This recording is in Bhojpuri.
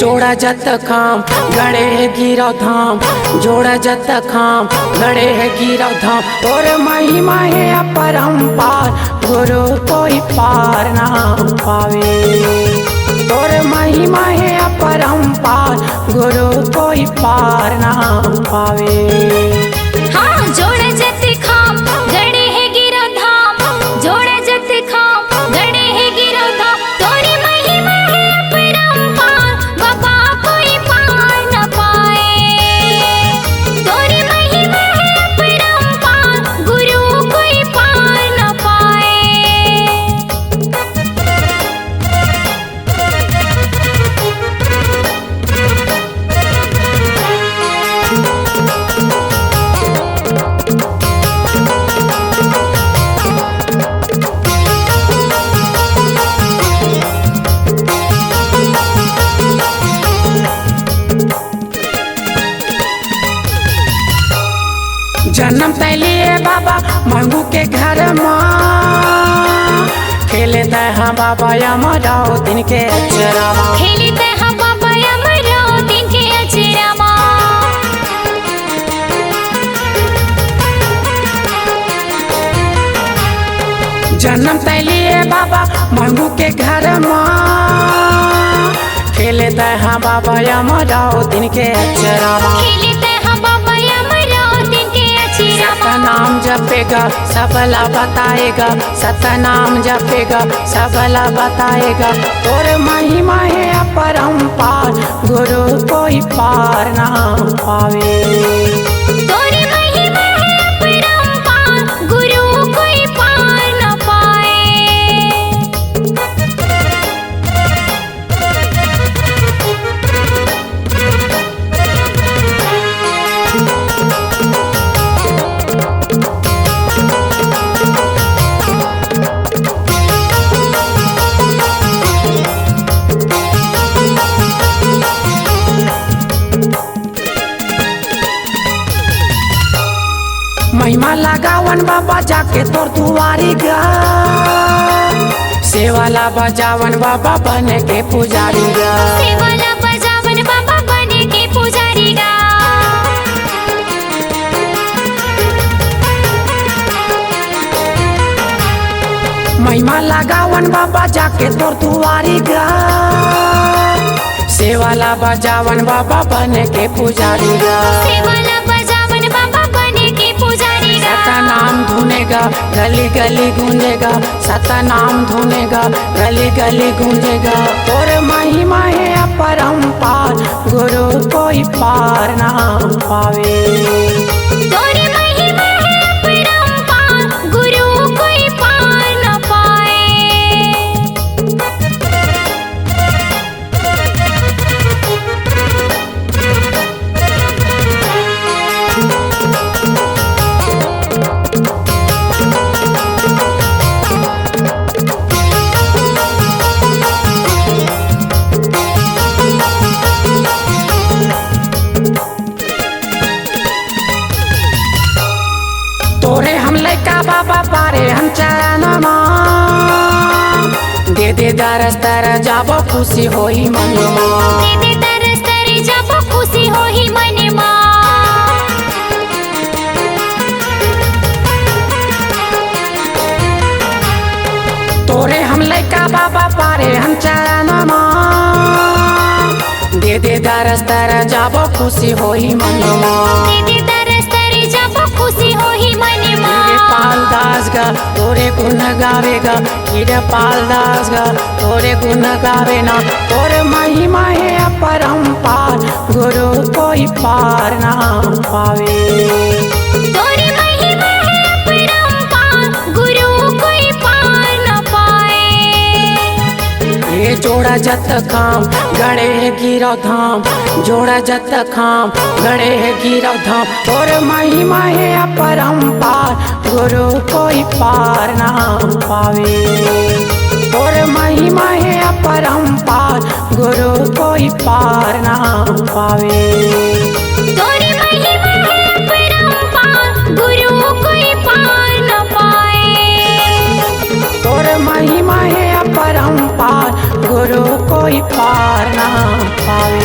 जोड़ा जत खाम गड़े गिरो धाम, जोड़ा जत खाम गड़े गिरो धाम। तोर महिमा है अपरंपार, गुरु कोई पार ना पावे। तोर महिमा है अपरंपार, गुरु कोई पार ना पावे। हाँ जोड़ा जत खाम गड़े है गिरो धाम, जोड़ा जत खाम गड़े है गिरो धाम। तोरी महिमा है अपरंपार, बाबा कोई पार न पाए। तोरी महिमा है अपरंपार, गुरु कोई पार न पाए। जन्म तैलिए बाबा मंगू के घर माँ, खेले तहा बाबा यमराव दिन के अचरावा। खेले तहा बाबा यमराव दिन के अचरावा। जन्म तैलिए बाबा मंगू के घर माँ, खेले तहा बाबा यमराव दिन के अचरावा। खेले तहा बाबा यमराव दिन के अचरावा। सतनाम जपेगा सबला बताएगा, सतनाम जपेगा सबला बताएगा। तोर महिमा है अपरंपार, गुरु कोई पार ना पावे। तोरी महिमा है अपरंपार, गुरु कोई पार न पाए। महिमा लगावन बाबा जाके तोर दुआरी गा, सेवाला बजावन बाबा बने के पुजारी गा। सेवाला बजावन बाबा बने के पुजारी गा। महिमा लगावन बाबा जाके तोर दुआरी गा, सेवाला बजावन बाबा बने के पुजारी गा। सेवाला बजावन बाबा बने के पुजारी गा। सतनाम धुनेगा गली गली गूंजेगा, सतनाम धुनेगा गली गली गूंजेगा। तोर महिमा है अपरंपार, गुरु कोई पार ना पावे। तोरी महिमा है अपरंपार, गुरु कोई पार न पाए। तोरे हम लैका बाबा पारे हम चरणमा, दे दे दरस तर जाबो खुशी होई मनमा। दे दे तरस तरे जाबो खुशी होही मनमा। तोरे हम लैका बाबा पारे हम चरणमा, दे दे दरस तर जाबो खुशी होई मनमा। दे दे तरस तरे जाबो खुशी होही मनमा। पाल दास गा तोरे गुण गावेगा, हीरे पाल दास गा तोरे गुण गावे ना। तोरे महिमा है अपरंपार, गुरु कोई पार ना पावे। तोरी महिमा है अपरंपार, गुरु कोई पार न पाए। ये जोड़ा जत खाम गड़े गिरो धाम, जोड़ा जत खाम गड़े गिरो धाम। तोर महिमा है अपरंपार, गुरु कोई पार ना पावे। तोर महिमा है अपरंपार, गुरु कोई पार ना पावे। तोरी महिमा है अपरंपार, गुरु कोई पार न पाए। तोर महिमा है अपरंपार, गुरु कोई पार ना पावे।